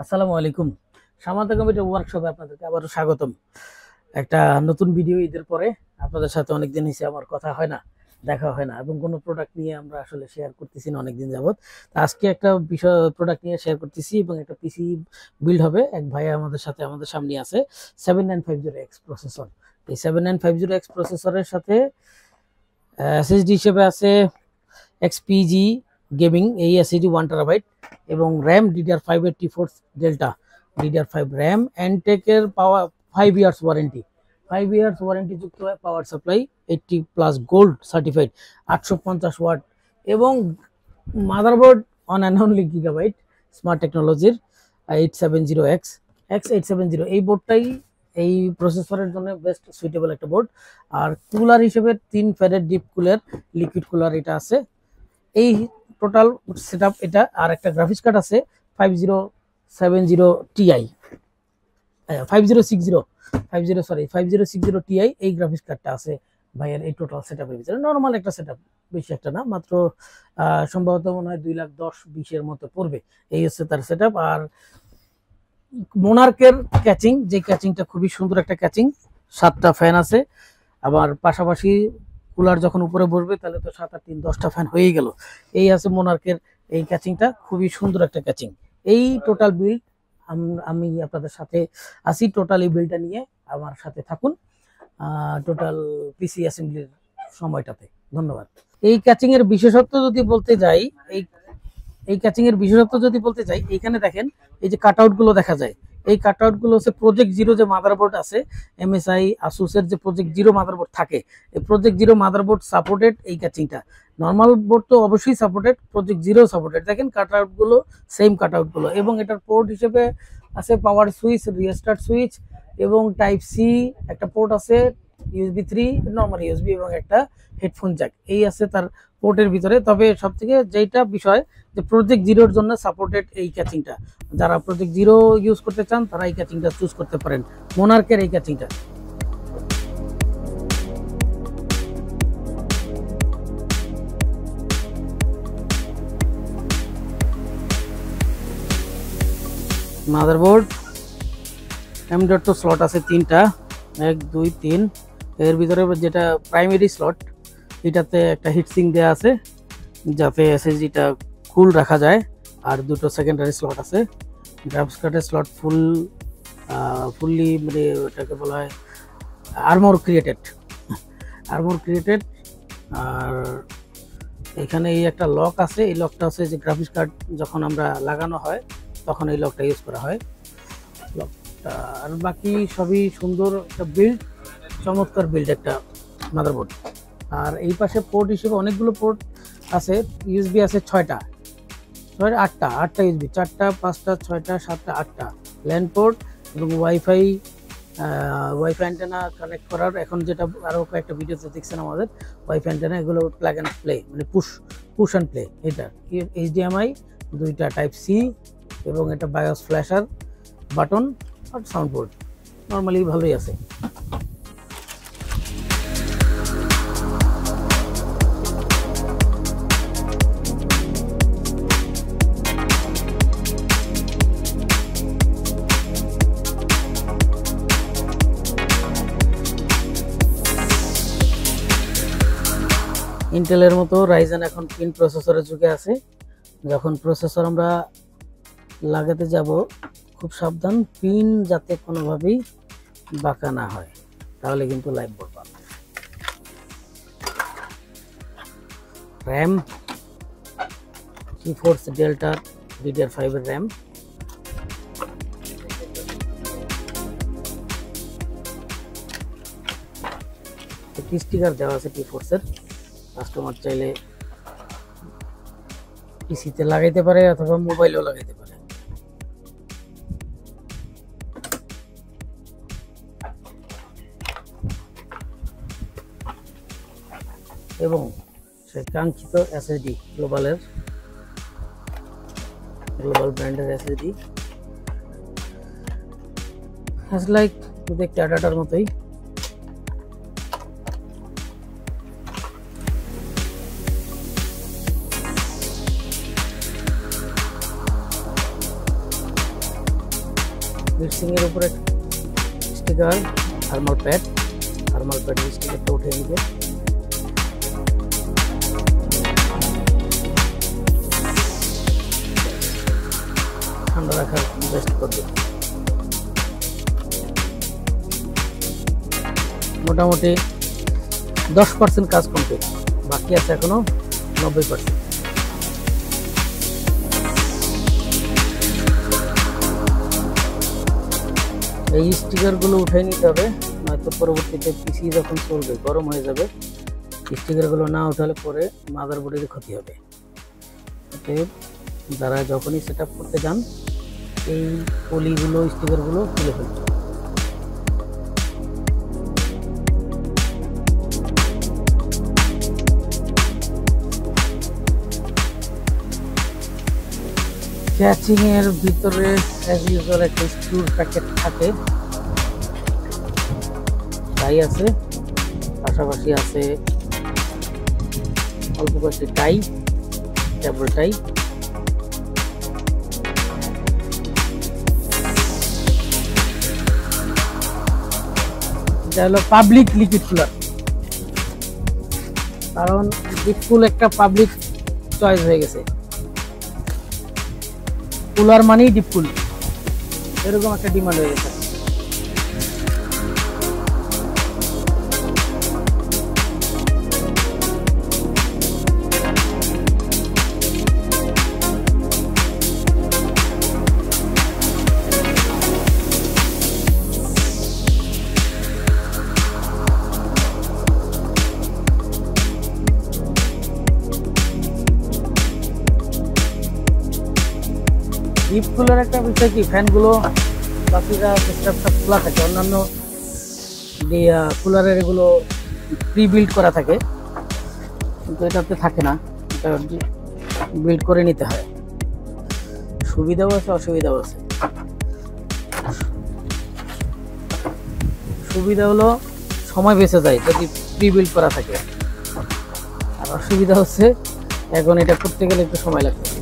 আসসালামু আলাইকুম। সামান্তা কম্পিউটার ওয়ার্কশপে আপনাদেরকে আবারও স্বাগতম। একটা নতুন ভিডিও ঈদের পরে আপনাদের সাথে অনেকদিন হয়েছে আমার কথা হয় না, দেখা হয় না, এবং কোনো প্রোডাক্ট নিয়ে আমরা আসলে শেয়ার করতেছি না অনেকদিন যাবত। আজকে একটা বিষয় প্রোডাক্ট নিয়ে শেয়ার করতেছি এবং একটা পিসি বিল্ড হবে। এক ভাই আমাদের সাথে আমাদের সামনে আছে 7950X প্রসেসর। এই 7950X প্রসেসরের সাথে এসএসডি হিসেবে আছে এক্সপিজি গেমিং এই এসএসডি 1 TB এবং RAM DDR5 Delta DDR5 RAM এনটেকের power 5 years warranty 5 years warranty যুক্ত power supply 80+ gold certified 850 watt এবং motherboard on and only Gigabyte smart টেকনোলজির 870X870 এই বোর্ডটাই এই প্রসেসরের জন্য বেস্ট সুইটেবল একটা বোর্ড। আর কুলার হিসেবে 3 ফ্যানের ডিপ কুলার লিকুইড কুলার এটা আছে। এই টোটাল সেটআপ এটা। আর একটা গ্রাফিক্স কার্ড আছে 5060 Ti 5060 Ti এই গ্রাফিক্স কার্ডটা আছে ভাইয়ের এই টোটাল সেটআপের ভিতরে। নরমাল একটা সেটআপ, বেশি একটা না, মাত্র সম্ভবত মনে হয় 2,10,20 এর মতো পড়বে। এই হচ্ছে তার সেটআপ। আর মোনার্কের ক্যাচিং, যে ক্যাচিংটা খুবই সুন্দর একটা ক্যাচিং, 7টা ফ্যান আছে। আবার পাশাপাশি কুলার যখন উপরে বসবে তাহলে তো 7 আর 3 10টা ফ্যান হয়ে গেল। এই আছে মোনার্কের এই ক্যাচিংটা, খুবই সুন্দর একটা ক্যাচিং। এই টোটাল বিল্ড আমি আপনাদের সাথে আসি। টোটাল এই বিল্ডটা নিয়ে আমার সাথে থাকুন টোটাল পিসি অ্যাসেম্বলির সময়টাতে। ধন্যবাদ। এই ক্যাচিং এর বিশেষত্ব যদি বলতে যাই, এই ক্যাচিং এর বিশেষত্ব যদি বলতে চাই, এখানে দেখেন এই যে কাটআউট গুলো দেখা যায়, এই কাটআউট গুলো হচ্ছে প্রজেক্ট জিরো যে মাদারবোর্ড আছে, এমএসআই আসুসের যে প্রজেক্ট জিরো মাদারবোর্ড থাকে, এই প্রজেক্ট জিরো মাদারবোর্ড সাপোর্টেড এই ক্যাচিংটা। নর্মাল বোর্ড তো অবশ্যই সাপোর্টেড, প্রজেক্ট জিরো সাপোর্টেড। দেখেন কাটআউট গুলো সেম কাটআউট গুলো। এবং এটার পোর্ট হিসেবে আছে পাওয়ার সুইচ, রিস্টার্ট সুইচ এবং টাইপ সি একটা পোর্ট আছে, USB 3 নর্মাল USB এবং একটা হেডফোন জ্যাক এই আছে তার পোর্টের ভিতরে। তবে সবথেকে যেটা বিষয় যে প্রজেক্ট জিরোর জন্য সাপোর্টেড এই ক্যাচিংটা। যারা প্রজেক্ট জিরো ইউজ করতে চান তারা এই ক্যাচিংটা চুজ করতে পারেন, মোনার্কের এই ক্যাচিংটা। মাদারবোর্ড M.2 স্লট আছে 3টা, 1 2 3। এর ভিতরে যেটা প্রাইমারি স্লট, এটাতে একটা হিটসিং দেওয়া আছে যাতে এসএসডিটা কুল রাখা যায়। আর দুটো সেকেন্ডারি স্লট আছে। গ্রাফিক্স কার্ডের স্লট ফুললি মানে ওটাকে বলা হয় আর্মর ক্রিয়েটেড। আর এখানে এই একটা লক আছে, এই লকটা আছে যে গ্রাফিক্স কার্ড যখন আমরা লাগানো হয় তখন এই লকটা ইউজ করা হয় লকটা। আর বাকি সবই সুন্দর একটা বিল্ড, চমৎকার বিল্ড একটা মাদারবোর্ড। আর এই পাশে পোর্ট হিসেবে অনেকগুলো পোর্ট আছে। USB আছে 8টা USB, 4টা 5টা 6টা 7টা 8টা ল্যান্ড পোর্ট এবং ওয়াইফাই অ্যান্টেনা কানেক্ট করার। এখন যেটা আরও কয়েকটা ভিডিওতে দেখছেন আমাদের ওয়াইফাই অ্যান্টেনা, এগুলো প্লাগ অ্যান্ড প্লে মানে পুশ অ্যান্ড প্লে। এটা HDMI, 2টা টাইপ সি এবং এটা বায়োস ফ্ল্যাশার বাটন আর সাউন্ড বোর্ড। নর্মালি ভালোই আছে। ইন্টেলের মতো রাইজেন এখন পিন প্রসেসরের যুগে আছে। যখন প্রসেসর আমরা লাগাতে যাব খুব সাবধান, পিন যাতে কোনোভাবেই বাঁকা না হয়, তাহলে কিন্তু লাইভ বরবাদ। র্যাম GeForce ডেল্টা DDR5 এর র্যাম। একটি স্টিকার দেওয়া আছে GeForce এর, কাস্টমার চাইলে পিসিতে লাগাইতে পারে অথবা মোবাইলেও লাগাইতে পারে। এবং সেই কাঙ্ক্ষিত এসএসডি গ্লোবাল ব্র্যান্ডের এসএসডি, লাইক দেখতে আডাটার মতোই। হিটসিং এর উপরে স্টিকার, থার্মাল প্যাড স্টিকারটা উঠে নিবে। ঠান্ডা রাখার বেস্ট করবে। মোটামুটি 10% কাজ কমপ্লিট, বাকি আছে এখনো 90%। এই স্টিকারগুলো উঠে নিতে হবে, নয়তো পরবর্তীতে পিসি যখন চলবে গরম হয়ে যাবে। স্টিকারগুলো না উঠালে পরে মাদারবোর্ডের ক্ষতি হবে। যারা যখনই সেট আপ করতে যান এই পলিগুলো স্টিকারগুলো তুলে ফেলবে। ক্যাচিং এর ভিতরে অ্যাজ ইউজুয়াল একটা স্ক্রুর প্যাকেট থাকে, তাই আছে। পাশাপাশি আছে অল্প কয়েকটি টাই, কেবল টাই। এটা হলো পাবলিক লিকুইড কুলার, কারণ ডিপকুল একটা পাবলিক চয়েস হয়ে গেছে। কুলার মানেই ডিপকুল, এরকম একটা ডিমান্ড হয়ে গেছে। ডিপ কুলার একটা বিষয় কি, ফ্যানগুলো বাকিরা সিস্টেমটা খোলা থাকে, অন্যান্য কুলারের এগুলো প্রি বিল্ড করা থাকে, কিন্তু এটাতে থাকে না, এটা বিল্ড করে নিতে হয়। সুবিধাও আছে অসুবিধাও আছে। সুবিধা হলো সময় বেঁচে যায় যদি প্রি বিল্ড করা থাকে, আর অসুবিধা হচ্ছে এখন এটা করতে গেলে একটু সময় লাগবে।